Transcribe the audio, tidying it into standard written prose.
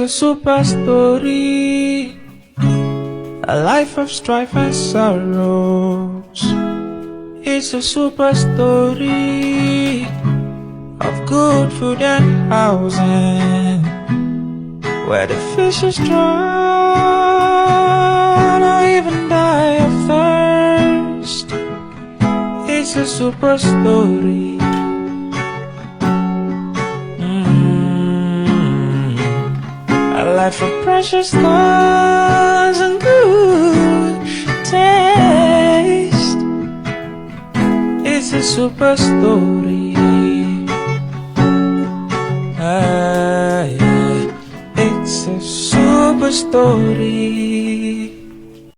A super story, a life of strife and sorrows. It's a super story of good food and housing, where the fishes drown or even die of thirst. It's a super story. A life of precious stars and good taste. It's a super story. Yeah. It's a super story.